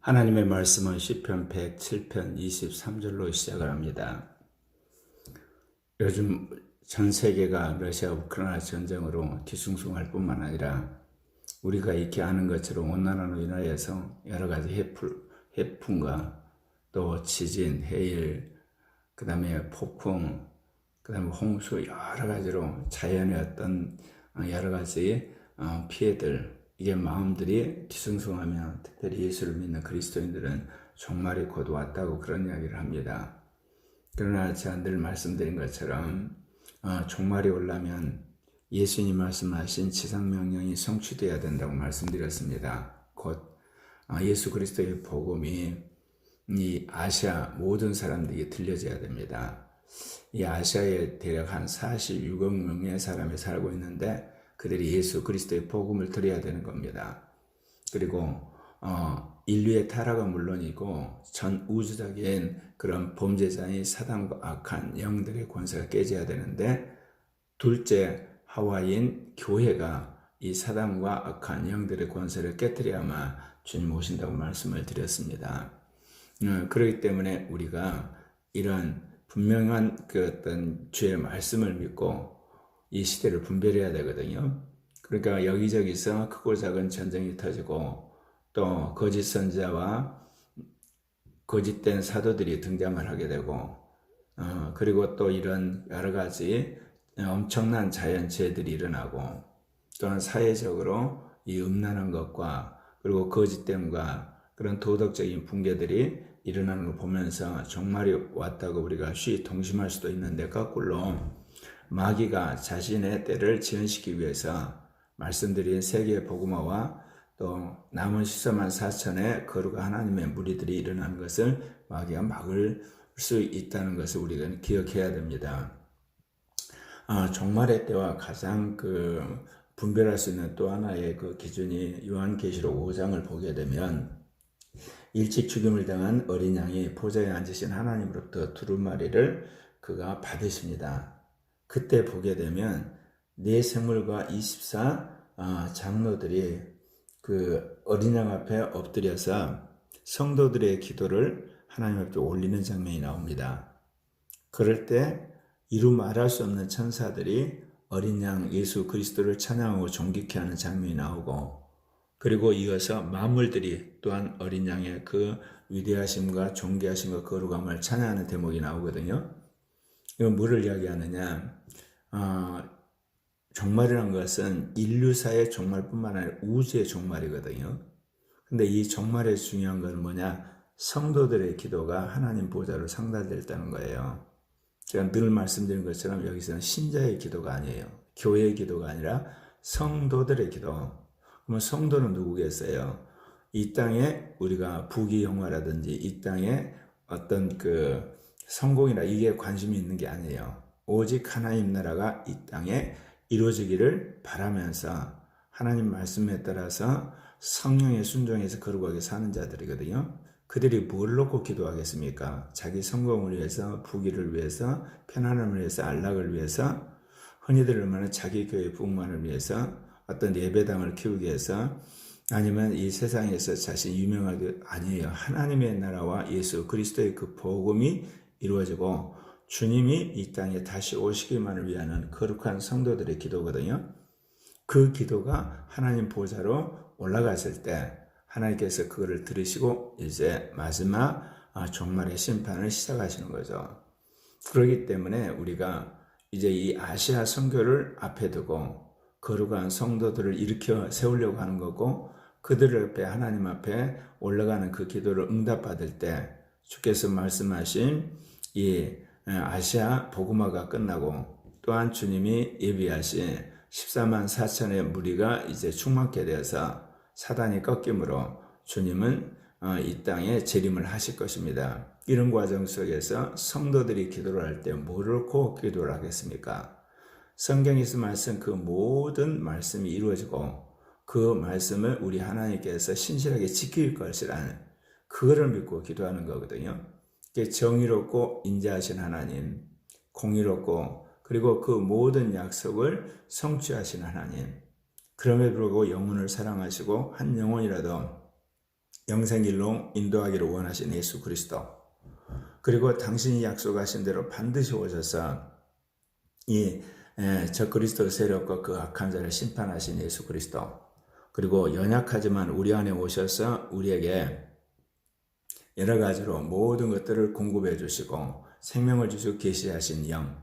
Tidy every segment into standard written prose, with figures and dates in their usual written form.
하나님의 말씀은 시편 107편 23절로 시작을 합니다. 요즘 전 세계가 러시아 우크라이나 전쟁으로 뒤숭숭할 뿐만 아니라 우리가 익히 아는 것처럼 온난화로 인하여서 여러 가지 해풍과 또 지진, 해일, 그 다음에 폭풍, 그 다음에 홍수 여러 가지로 자연의 어떤 여러 가지 피해들, 이게 마음들이 뒤숭숭하며 특별히 예수를 믿는 그리스도인들은 종말이 곧 왔다고 그런 이야기를 합니다. 그러나 제가 늘 말씀드린 것처럼 종말이 오려면 예수님 말씀하신 지상명령이 성취되어야 된다고 말씀드렸습니다. 곧 예수 그리스도의 복음이 이 아시아 모든 사람들에게 들려져야 됩니다. 이 아시아에 대략 한 46억 명의 사람이 살고 있는데 그들이 예수 그리스도의 복음을 들어야 되는 겁니다. 그리고 인류의 타락은 물론이고 전 우주적인 그런 범죄자의 사단과 악한 영들의 권세가 깨져야 되는데, 둘째 하와인 교회가 이 사단과 악한 영들의 권세를 깨뜨려야만 주님 오신다고 말씀을 드렸습니다. 그렇기 때문에 우리가 이런 분명한 그 어떤 주의 말씀을 믿고 이 시대를 분별해야 되거든요. 그러니까 여기저기서 크고 작은 전쟁이 터지고 또 거짓 선지자와 거짓된 사도들이 등장을 하게 되고 그리고 또 이런 여러 가지 엄청난 자연재해들이 일어나고 또한 사회적으로 이 음란한 것과 그리고 거짓됨과 그런 도덕적인 붕괴들이 일어나는 걸 보면서 종말이 왔다고 우리가 쉬이 동심할 수도 있는데, 거꾸로 마귀가 자신의 때를 지연시키기 위해서 말씀드린 세계의 복음화와 또 남은 14만 4천의 거룩한 하나님의 무리들이 일어나는 것을 마귀가 막을 수 있다는 것을 우리가 기억해야 됩니다. 종말의 때와 가장 분별할 수 있는 또 하나의 그 기준이 요한계시록 5장을 보게 되면 일찍 죽임을 당한 어린 양이 보좌에 앉으신 하나님으로부터 두루마리를 그가 받으십니다. 그때 보게 되면 네 생물과 24 장로들이 그 어린 양 앞에 엎드려서 성도들의 기도를 하나님 앞에 올리는 장면이 나옵니다. 그럴 때 이루 말할 수 없는 천사들이 어린 양 예수 그리스도를 찬양하고 존귀케 하는 장면이 나오고, 그리고 이어서 만물들이 또한 어린 양의 그 위대하심과 존귀하심과 거룩함을 찬양하는 대목이 나오거든요. 이건 뭐를 이야기하느냐? 종말이라는 것은 인류사의 종말뿐만 아니라 우주의 종말이거든요. 근데 이 종말의 중요한 건 뭐냐? 성도들의 기도가 하나님 보좌로 상달됐다는 거예요. 제가 늘 말씀드린 것처럼 여기서는 신자의 기도가 아니에요. 교회의 기도가 아니라 성도들의 기도. 그러면 성도는 누구겠어요? 이 땅에 우리가 부귀영화라든지 이 땅에 어떤 그 성공이나 이게 관심이 있는 게 아니에요. 오직 하나님 나라가 이 땅에 이루어지기를 바라면서 하나님 말씀에 따라서 성령의 순종해서 거룩하게 사는 자들이거든요. 그들이 뭘 놓고 기도하겠습니까? 자기 성공을 위해서, 부귀를 위해서, 편안함을 위해서, 안락을 위해서, 흔히들 말하는 자기 교회 부흥만을 위해서, 어떤 예배당을 키우기 위해서, 아니면 이 세상에서 자신이 유명하게, 아니에요. 하나님의 나라와 예수 그리스도의 그 복음이 이루어지고 주님이 이 땅에 다시 오시기만을 위하는 거룩한 성도들의 기도거든요. 그 기도가 하나님 보좌로 올라갔을 때 하나님께서 그거를 들으시고 이제 마지막 종말의 심판을 시작하시는 거죠. 그렇기 때문에 우리가 이제 이 아시아 선교를 앞에 두고 거룩한 성도들을 일으켜 세우려고 하는 거고, 그들을 앞에 하나님 앞에 올라가는 그 기도를 응답받을 때 주께서 말씀하신 이 아시아 복음화가 끝나고 또한 주님이 예비하신 14만 4천의 무리가 이제 충만케 되어서 사단이 꺾임으로 주님은 이 땅에 재림을 하실 것입니다. 이런 과정 속에서 성도들이 기도를 할 때 뭐를 놓고 기도를 하겠습니까? 성경에서 말씀 그 모든 말씀이 이루어지고 그 말씀을 우리 하나님께서 신실하게 지킬 것이라는 그거를 믿고 기도하는 거거든요. 정의롭고 인자하신 하나님, 공의롭고 그리고 그 모든 약속을 성취하신 하나님, 그럼에도 불구하고 영혼을 사랑하시고 한 영혼이라도 영생일로 인도하기를 원하신 예수 그리스도, 그리고 당신이 약속하신 대로 반드시 오셔서 이 적그리스도 세력과 그 악한 자를 심판하신 예수 그리스도, 그리고 연약하지만 우리 안에 오셔서 우리에게 여러 가지로 모든 것들을 공급해 주시고 생명을 주시고 계시하신 영,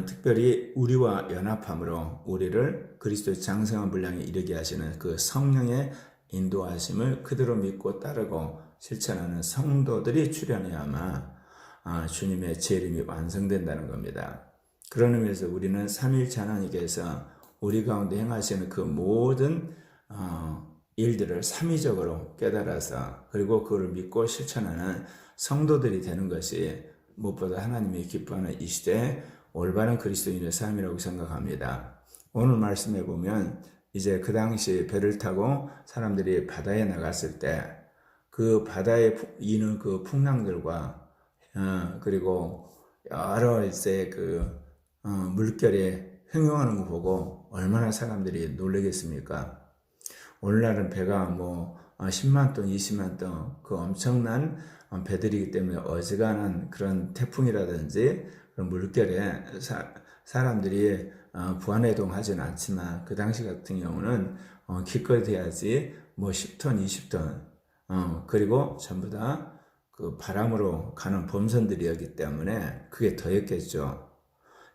특별히 우리와 연합함으로 우리를 그리스도의 장성한 분량에 이르게 하시는 그 성령의 인도하심을 그대로 믿고 따르고 실천하는 성도들이 출현해야만 주님의 재림이 완성된다는 겁니다. 그런 의미에서 우리는 삼위일체 하나님께서 우리 가운데 행하시는 그 모든 일들을 삼위적으로 깨달아서 그리고 그걸 믿고 실천하는 성도들이 되는 것이 무엇보다 하나님이 기뻐하는 이 시대에 올바른 그리스도인의 삶이라고 생각합니다. 오늘 말씀해 보면 이제 그 당시 배를 타고 사람들이 바다에 나갔을 때 그 바다에 이는 그 풍랑들과 그리고 여러 이제 그 물결에 횡행하는 거 보고 얼마나 사람들이 놀라겠습니까? 오늘날은 배가 뭐 10만 톤, 20만 톤 그 엄청난 배들이기 때문에 어지간한 그런 태풍이라든지 그런 물결에 사람들이 부안해동하지는 않지만 그 당시 같은 경우는 기껏해야지 뭐 10톤, 20톤 그리고 전부 다 그 바람으로 가는 범선들이었기 때문에 그게 더했겠죠.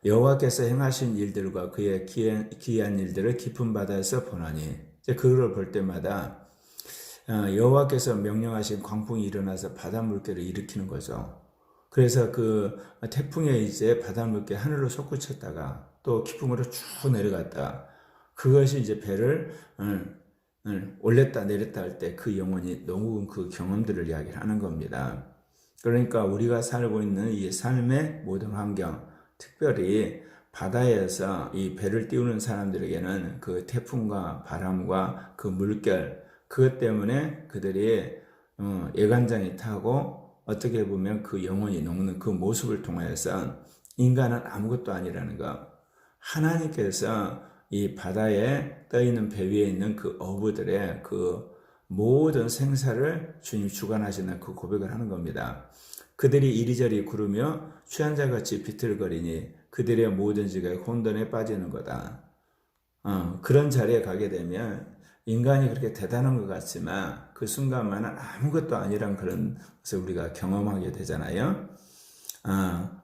여호와께서 행하신 일들과 그의 기이한 일들을 깊은 바다에서 보나니 이제 그걸 볼 때마다 여호와께서 명령하신 광풍이 일어나서 바다 물결을 일으키는 거죠. 그래서 그 태풍에 이제 바다 물결 하늘로 솟구쳤다가 또 기풍으로 쭉 내려갔다. 그것이 이제 배를 올렸다 내렸다 할 때 그 영혼이 녹은 그 경험들을 이야기하는 겁니다. 그러니까 우리가 살고 있는 이 삶의 모든 환경, 특별히 바다에서 이 배를 띄우는 사람들에게는 그 태풍과 바람과 그 물결, 그것 때문에 그들이 애간장이 타고 어떻게 보면 그 영혼이 녹는 그 모습을 통해서 인간은 아무것도 아니라는 것, 하나님께서 이 바다에 떠있는 배 위에 있는 그 어부들의 그 모든 생사를 주님이 주관하시는 그 고백을 하는 겁니다. 그들이 이리저리 구르며 취한 자같이 비틀거리니 그들의 모든 지가 혼돈에 빠지는 거다. 그런 자리에 가게 되면 인간이 그렇게 대단한 것 같지만 그 순간만은 아무것도 아니란 그런 것을 우리가 경험하게 되잖아요.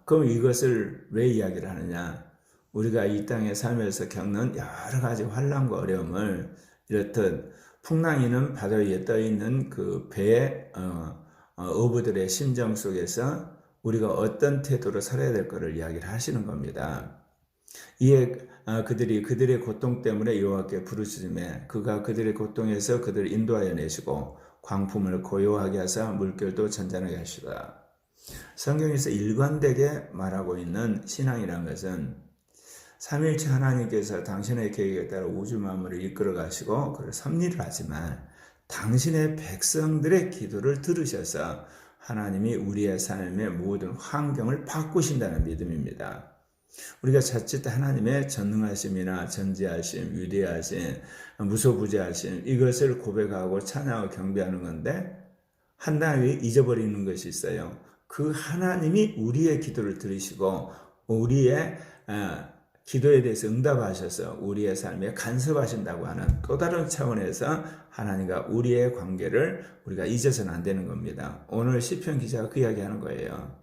그럼 이것을 왜 이야기를 하느냐? 우리가 이 땅에 살면서 겪는 여러 가지 환난과 어려움을 이렇듯 풍랑이는 바다 위에 떠있는 그 배의 어부들의 심정 속에서 우리가 어떤 태도로 살아야 될 것을 이야기를 하시는 겁니다. 이에 그들의 고통 때문에 여호와께 부르짖음에 그가 그들의 고통에서 그들을 인도하여 내시고 광풍을 고요하게 하사 물결도 잔잔하게 하시다. 성경에서 일관되게 말하고 있는 신앙이라는 것은 삼위일체 하나님께서 당신의 계획에 따라 우주 만물을 이끌어 가시고 그를 섭리를 하지만 당신의 백성들의 기도를 들으셔서 하나님이 우리의 삶의 모든 환경을 바꾸신다는 믿음입니다. 우리가 자칫 하나님의 전능하심이나 전지하심, 위대하심, 무소부재하심 이것을 고백하고 찬양하고 경배하는 건데 한 단위 잊어버리는 것이 있어요. 그 하나님이 우리의 기도를 들으시고 우리의 기도에 대해서 응답하셔서 우리의 삶에 간섭하신다고 하는 또 다른 차원에서 하나님과 우리의 관계를 우리가 잊어서는 안 되는 겁니다. 오늘 시편 기자가 그 이야기하는 거예요.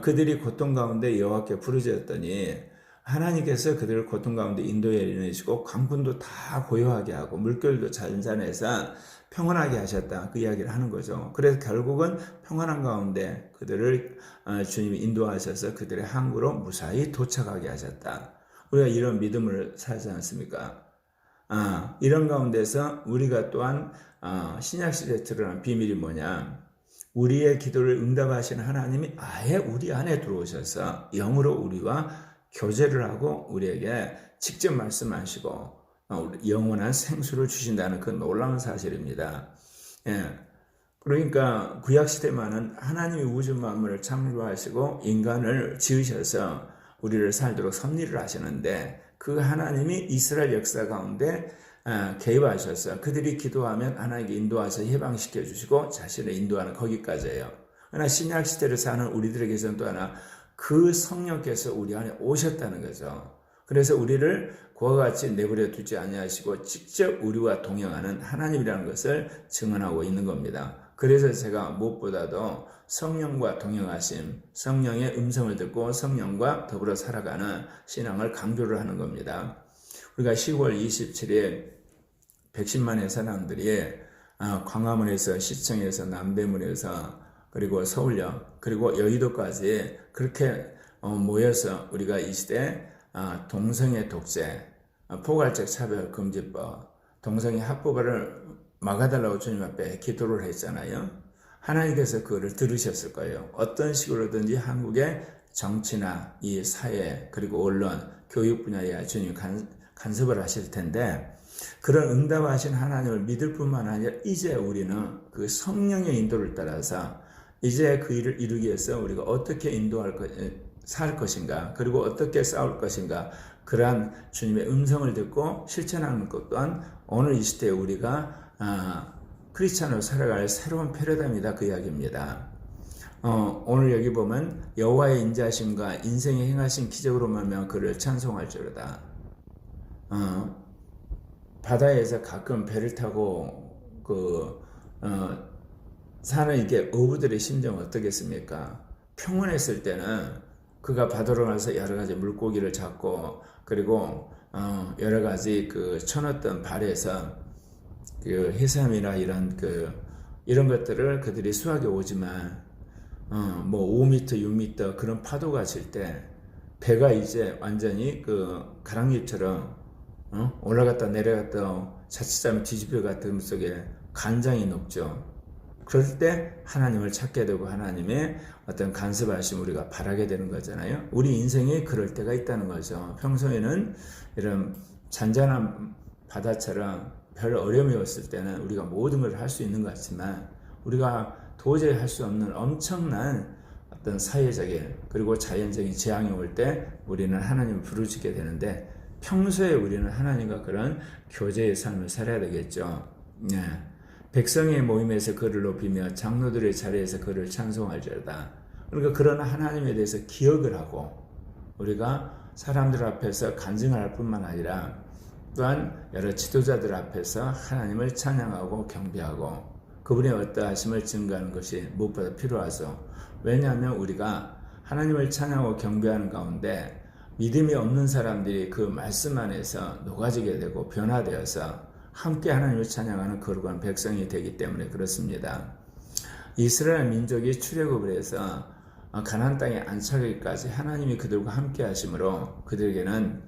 그들이 고통 가운데 여호와께 부르짖었더니 하나님께서 그들을 고통 가운데 인도해 내시고 강군도 다 고요하게 하고 물결도 잔잔해서 평안하게 하셨다. 그 이야기를 하는 거죠. 그래서 결국은 평안한 가운데 그들을 주님이 인도하셔서 그들의 항구로 무사히 도착하게 하셨다. 우리가 이런 믿음을 살지 않습니까? 이런 가운데서 우리가 또한 신약시대에 드러난 비밀이 뭐냐? 우리의 기도를 응답하시는 하나님이 아예 우리 안에 들어오셔서 영으로 우리와 교제를 하고 우리에게 직접 말씀하시고 영원한 생수를 주신다는 그 놀라운 사실입니다. 그러니까 구약시대만은 하나님이 우주 만물을 창조하시고 인간을 지으셔서 우리를 살도록 섭리를 하시는데 그 하나님이 이스라엘 역사 가운데 개입하셔서 그들이 기도하면 하나님께 인도하셔 해방시켜 주시고 자신을 인도하는 거기까지예요. 그러나 신약 시대를 사는 우리들에게서는 또 하나 그 성령께서 우리 안에 오셨다는 거죠. 그래서 우리를 그와 같이 내버려 두지 아니하시고 직접 우리와 동행하는 하나님이라는 것을 증언하고 있는 겁니다. 그래서 제가 무엇보다도 성령과 동행하심, 성령의 음성을 듣고 성령과 더불어 살아가는 신앙을 강조를 하는 겁니다. 우리가 10월 27일 110만의 사람들이 광화문에서, 시청에서, 남대문에서, 그리고 서울역, 그리고 여의도까지 그렇게 모여서 우리가 이 시대 동성애 독재, 포괄적 차별금지법, 동성애 합법화를 막아달라고 주님 앞에 기도를 했잖아요. 하나님께서 그거를 들으셨을 거예요. 어떤 식으로든지 한국의 정치나 이 사회, 그리고 언론, 교육 분야에 주님 간섭을 하실 텐데, 그런 응답하신 하나님을 믿을 뿐만 아니라 이제 우리는 그 성령의 인도를 따라서 이제 그 일을 이루기 위해서 우리가 어떻게 살 것인가, 그리고 어떻게 싸울 것인가, 그러한 주님의 음성을 듣고 실천하는 것 또한 오늘 이 시대에 우리가 크리스찬으로 살아갈 새로운 패러다임이다, 그 이야기입니다. 오늘 여기 보면 여호와의 인자하심과 인생에 행하신 기적으로 말미암아 그를 찬송할지로다. 바다에서 가끔 배를 타고 사는 이게 어부들의 심정은 어떻겠습니까? 평온했을 때는 그가 바다로 가서 여러 가지 물고기를 잡고, 그리고 여러 가지 그 쳐놨던 발에서 그 해삼이나 이런 것들을 그들이 수확해 오지만, 뭐 5m, 6m 그런 파도가 칠 때 배가 이제 완전히 그 가랑잎처럼 올라갔다 내려갔다 자칫하면 뒤집혀 같은 속에 간장이 녹죠. 그럴 때 하나님을 찾게 되고 하나님의 어떤 간섭하심 우리가 바라게 되는 거잖아요. 우리 인생에 그럴 때가 있다는 거죠. 평소에는 이런 잔잔한 바다처럼 별 어려움이 없을 때는 우리가 모든 걸 할 수 있는 것 같지만, 우리가 도저히 할 수 없는 엄청난 어떤 사회적인 그리고 자연적인 재앙이 올 때 우리는 하나님을 부르짖게 되는데, 평소에 우리는 하나님과 그런 교제의 삶을 살아야 되겠죠. 네. 백성의 모임에서 그를 높이며 장로들의 자리에서 그를 찬송할지어다. 그러니까 그런 하나님에 대해서 기억을 하고 우리가 사람들 앞에서 간증할 뿐만 아니라 또한 여러 지도자들 앞에서 하나님을 찬양하고 경배하고 그분의 어떠하심을 증거하는 것이 무엇보다 필요하죠. 왜냐하면 우리가 하나님을 찬양하고 경배하는 가운데 믿음이 없는 사람들이 그 말씀 안에서 녹아지게 되고 변화되어서 함께 하나님을 찬양하는 거룩한 백성이 되기 때문에 그렇습니다. 이스라엘 민족이 출애굽을 해서 가나안 땅에 안착하기까지 하나님이 그들과 함께 하심으로 그들에게는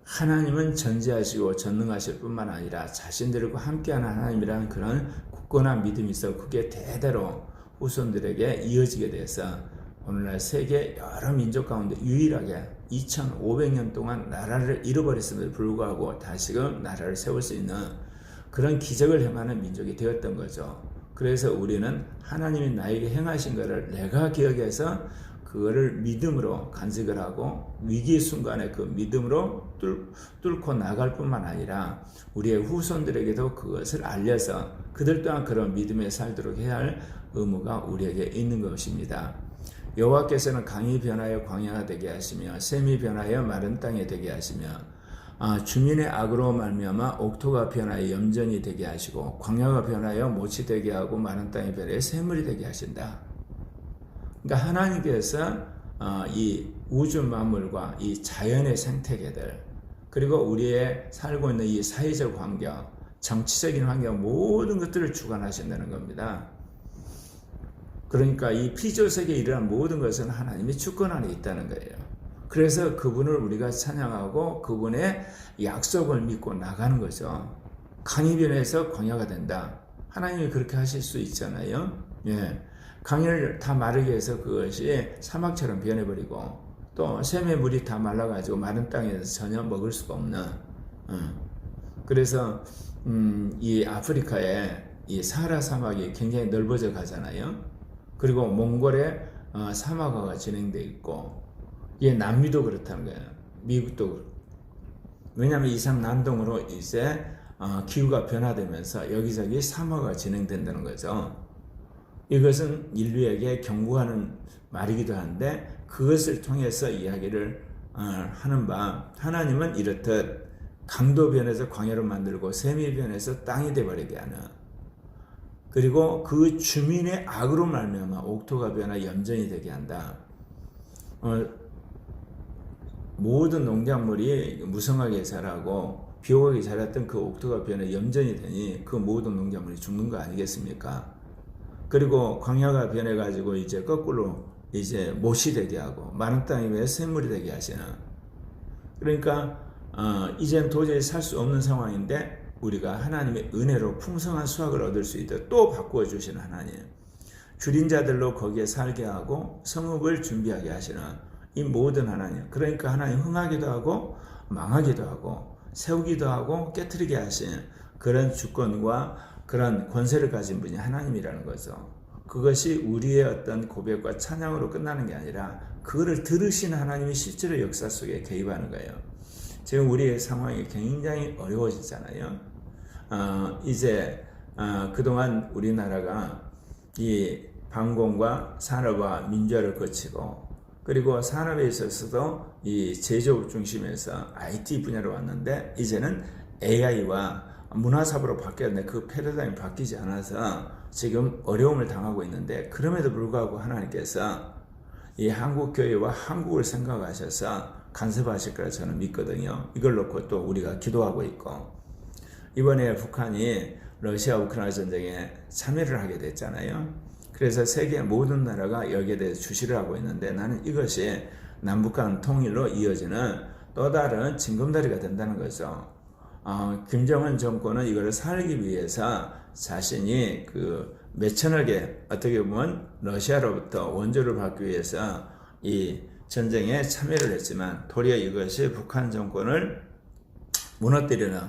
하나님은 전지하시고 전능하실 뿐만 아니라 자신들과 함께하는 하나님이라는 그런 굳건한 믿음이 있어 그게 대대로 후손들에게 이어지게 돼서 오늘날 세계 여러 민족 가운데 유일하게 2500년 동안 나라를 잃어버렸음에도 불구하고 다시금 나라를 세울 수 있는 그런 기적을 행하는 민족이 되었던 거죠. 그래서 우리는 하나님이 나에게 행하신 것을 내가 기억해서 그거를 믿음으로 간직을 하고 위기 순간에 그 믿음으로 뚫고 나갈 뿐만 아니라 우리의 후손들에게도 그것을 알려서 그들 또한 그런 믿음에 살도록 해야 할 의무가 우리에게 있는 것입니다. 여호와께서는 강이 변하여 광야가 되게 하시며 샘이 변하여 마른 땅에 되게 하시며 주민의 악으로 말미암아 옥토가 변하여 염전이 되게 하시고 광야가 변하여 못이 되게 하고 마른 땅이 변하여 샘물이 되게 하신다. 그러니까 하나님께서 이 우주 만물과 이 자연의 생태계들 그리고 우리의 살고 있는 이 사회적 환경, 정치적인 환경 모든 것들을 주관하신다는 겁니다. 그러니까 이 피조세계에 일어난 모든 것은 하나님의 주권 안에 있다는 거예요. 그래서 그분을 우리가 찬양하고 그분의 약속을 믿고 나가는 거죠. 강이 변해서 광야가 된다. 하나님이 그렇게 하실 수 있잖아요. 예. 강을 다 마르게 해서 그것이 사막처럼 변해버리고 또 샘의 물이 다 말라가지고 마른 땅에서 전혀 먹을 수가 없는 그래서 이 아프리카에 이 사하라 사막이 굉장히 넓어져 가잖아요. 그리고 몽골의 사막화가 진행되어 있고 이게 남미도 그렇다는 거예요. 미국도 그렇고. 왜냐하면 이상 난동으로 이제 기후가 변화되면서 여기저기 사막화가 진행된다는 거죠. 이것은 인류에게 경고하는 말이기도 한데 그것을 통해서 이야기를 하는 바, 하나님은 이렇듯 강도 변해서 광야로 만들고 샘이 변해서 땅이 되어버리게 하는, 그리고 그 주민의 악으로 말미암아 옥토가 변화 염전이 되게 한다. 모든 농작물이 무성하게 자라고 비옥하게 자랐던 그 옥토가 변화 염전이 되니 그 모든 농작물이 죽는 거 아니겠습니까? 그리고 광야가 변해가지고 이제 거꾸로 이제 못이 되게 하고 마른 땅이 왜 샘물이 되게 하시나. 그러니까 이젠 도저히 살 수 없는 상황인데 우리가 하나님의 은혜로 풍성한 수확을 얻을 수 있도록 또 바꾸어 주시는 하나님, 줄인 자들로 거기에 살게 하고 성읍을 준비하게 하시는 이 모든 하나님, 그러니까 하나님 흥하기도 하고 망하기도 하고 세우기도 하고 깨트리게 하신 그런 주권과 그런 권세를 가진 분이 하나님이라는 거죠. 그것이 우리의 어떤 고백과 찬양으로 끝나는 게 아니라 그거를 들으시는 하나님이 실제로 역사 속에 개입하는 거예요. 지금 우리의 상황이 굉장히 어려워지잖아요. 이제 그동안 우리나라가 이 방공과 산업화 민주화를 거치고, 그리고 산업에 있어서도 이 제조업 중심에서 IT 분야로 왔는데 이제는 AI와 문화사업으로 바뀌었는데 그 패러다임이 바뀌지 않아서 지금 어려움을 당하고 있는데, 그럼에도 불구하고 하나님께서 이 한국 교회와 한국을 생각하셔서 간섭하실 거라 저는 믿거든요. 이걸 놓고 또 우리가 기도하고 있고, 이번에 북한이 러시아 우크라이나 전쟁에 참여를 하게 됐잖아요. 그래서 세계 모든 나라가 여기에 대해서 주시를 하고 있는데, 나는 이것이 남북한 통일로 이어지는 또 다른 징검다리가 된다는 거죠. 김정은 정권은 이거를 살기 위해서 자신이 그 몇천억의 어떻게 보면 러시아로부터 원조를 받기 위해서 이 전쟁에 참여를 했지만 도리어 이것이 북한 정권을 무너뜨리는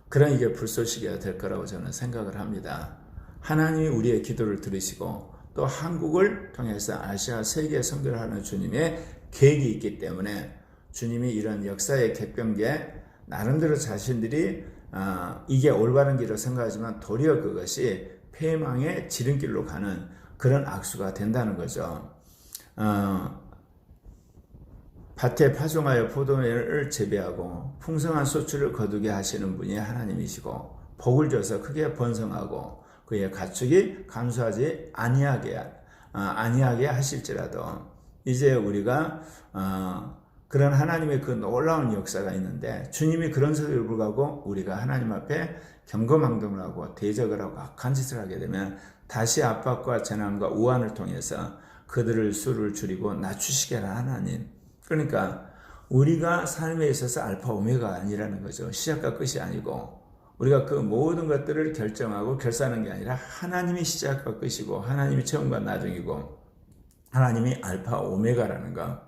그런 이게 불쏘시개가 될 거라고 저는 생각을 합니다. 하나님이 우리의 기도를 들으시고 또 한국을 통해서 아시아 세계에 선교를 하는 주님의 계획이 있기 때문에 주님이 이런 역사의 객변기에 나름대로 자신들이 이게 올바른 길로 생각하지만 도리어 그것이 폐망의 지름길로 가는 그런 악수가 된다는 거죠. 밭에 파종하여 포도를 재배하고 풍성한 소출을 거두게 하시는 분이 하나님이시고, 복을 줘서 크게 번성하고 그의 가축이 감소하지 아니하게 하실지라도, 이제 우리가 그런 하나님의 그 놀라운 역사가 있는데, 주님이 그런 소리를 불구하고 우리가 하나님 앞에 경거망동을 하고 대적을 하고 악한 짓을 하게 되면 다시 압박과 재난과 우환을 통해서 그들을 수를 줄이고 낮추시게 하는 하나님. 그러니까 우리가 삶에 있어서 알파 오메가 아니라는 거죠. 시작과 끝이 아니고, 우리가 그 모든 것들을 결정하고 결산하는 게 아니라 하나님이 시작과 끝이고 하나님이 처음과 나중이고 하나님이 알파 오메가라는 거.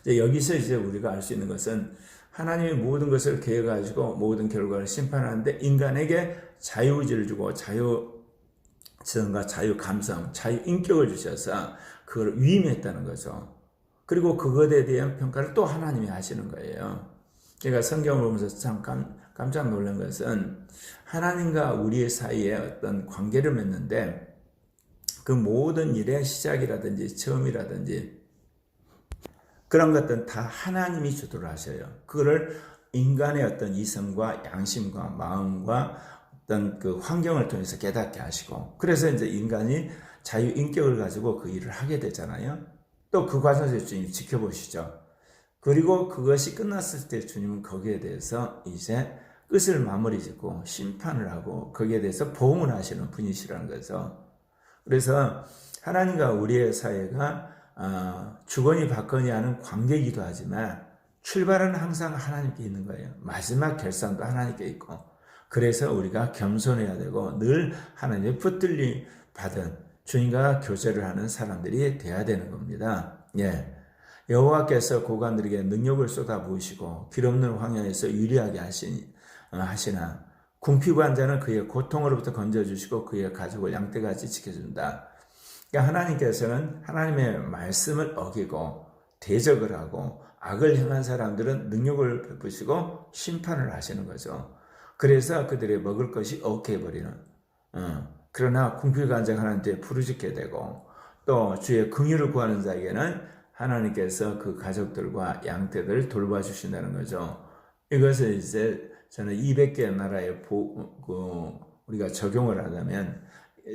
여기서 이제 우리가 알 수 있는 것은 하나님이 모든 것을 계획하시고 모든 결과를 심판하는데 인간에게 자유의지를 주고 자유성과 자유감성, 자유인격을 주셔서 그걸 위임했다는 거죠. 그리고 그것에 대한 평가를 또 하나님이 하시는 거예요. 제가 성경을 보면서 참 깜짝 놀란 것은 하나님과 우리의 사이에 어떤 관계를 맺는데 그 모든 일의 시작이라든지 처음이라든지 그런 것들은 다 하나님이 주도를 하셔요. 그거를 인간의 어떤 이성과 양심과 마음과 어떤 그 환경을 통해서 깨닫게 하시고, 그래서 이제 인간이 자유인격을 가지고 그 일을 하게 되잖아요. 또 그 과정에서 주님 지켜보시죠. 그리고 그것이 끝났을 때 주님은 거기에 대해서 이제 끝을 마무리 짓고 심판을 하고 거기에 대해서 보응을 하시는 분이시라는 거죠. 그래서 하나님과 우리의 사이가 주거니 받거니 하는 관계이기도 하지만 출발은 항상 하나님께 있는 거예요. 마지막 결산도 하나님께 있고, 그래서 우리가 겸손해야 되고 늘 하나님의 붙들림 받은 주님과 교제를 하는 사람들이 돼야 되는 겁니다. 예. 여호와께서 고관들에게 능력을 쏟아 부으시고 길 없는 황야에서 유리하게 하시나 궁피고 한 자는 그의 고통으로부터 건져주시고 그의 가족을 양떼같이 지켜준다. 그러니까 하나님께서는 하나님의 말씀을 어기고 대적을 하고 악을 행한 사람들은 능력을 베푸시고 심판을 하시는 거죠. 그래서 그들의 먹을 것이 억해버리는. 그러나 궁핍간자 하나님께 부르짖게 되고 또 주의 긍휼을 구하는 자에게는 하나님께서 그 가족들과 양떼들을 돌봐주신다는 거죠. 이것을 이제 저는 200개 나라에 우리가 적용을 하자면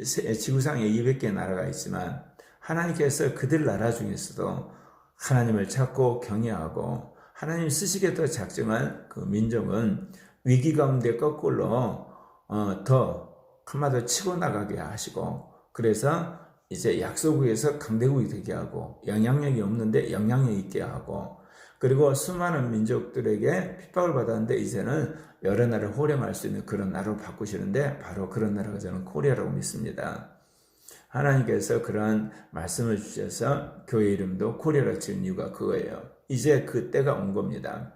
지구상에 200개 나라가 있지만 하나님께서 그들 나라 중에서도 하나님을 찾고 경외하고 하나님 쓰시겠다고 작정한 그 민족은 위기 가운데 거꾸로 더 한마디로 치고 나가게 하시고 그래서 이제 약소국에서 강대국이 되게 하고 영향력이 없는데 영향력 있게 하고 그리고 수많은 민족들에게 핍박을 받았는데 이제는 여러 나라를 호령할 수 있는 그런 나라로 바꾸시는데 바로 그런 나라가 저는 코리아라고 믿습니다. 하나님께서 그런 말씀을 주셔서 교회 이름도 코리아라고 지은 이유가 그거예요. 이제 그 때가 온 겁니다.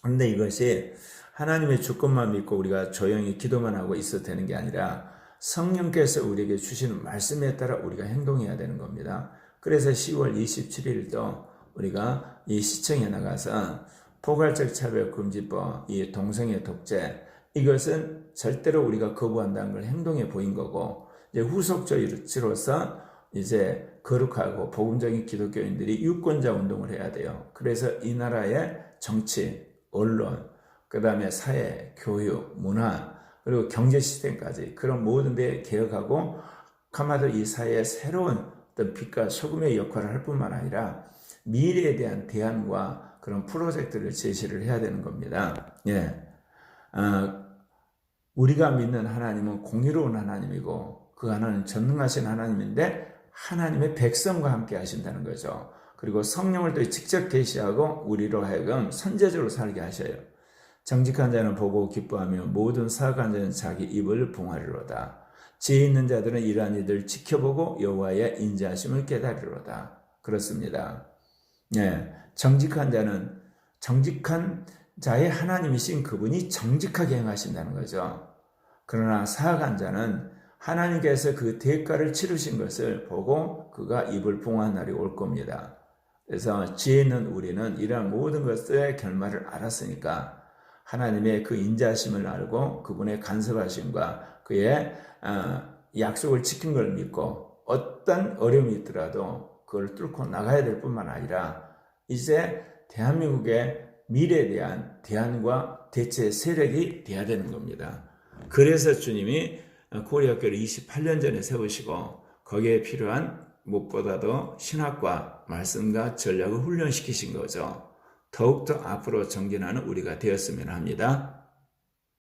그런데 이것이 하나님의 주권만 믿고 우리가 조용히 기도만 하고 있어도 되는 게 아니라 성령께서 우리에게 주시는 말씀에 따라 우리가 행동해야 되는 겁니다. 그래서 10월 27일도 우리가 이 시청에 나가서 포괄적 차별금지법, 이 동성애 독재 이것은 절대로 우리가 거부한다는 걸 행동해 보인 거고 이제 후속적으로서 이제 거룩하고 복음적인 기독교인들이 유권자 운동을 해야 돼요. 그래서 이 나라의 정치, 언론, 그 다음에 사회, 교육, 문화 그리고 경제 시스템까지 그런 모든 데 개혁하고 아마도 이 사회의 새로운 어떤 빛과 소금의 역할을 할 뿐만 아니라 미래에 대한 대안과 그런 프로젝트를 제시를 해야 되는 겁니다. 예. 우리가 믿는 하나님은 공의로운 하나님이고 그 하나님은 전능하신 하나님인데 하나님의 백성과 함께 하신다는 거죠. 그리고 성령을 또 직접 계시하고 우리로 하여금 선제적으로 살게 하셔요. 정직한 자는 보고 기뻐하며 모든 사악한 자는 자기 입을 봉하리로다. 지혜 있는 자들은 이러한 이들을 지켜보고 여호와의 인자하심을 깨달으리로다. 그렇습니다. 예, 정직한 자는 정직한 자의 하나님이신 그분이 정직하게 행하신다는 거죠. 그러나 사악한 자는 하나님께서 그 대가를 치르신 것을 보고 그가 입을 봉한 날이 올 겁니다. 그래서 지혜 있는 우리는 이러한 모든 것의 결말을 알았으니까 하나님의 그 인자하심을 알고 그분의 간섭하심과 그의 약속을 지킨 걸 믿고 어떤 어려움이 있더라도 그걸 뚫고 나가야 될 뿐만 아니라 이제 대한민국의 미래에 대한 대안과 대체 세력이 돼야 되는 겁니다. 그래서 주님이 코리아교를 28년 전에 세우시고 거기에 필요한 무엇보다도 신학과 말씀과 전략을 훈련시키신 거죠. 더욱더 앞으로 정진하는 우리가 되었으면 합니다.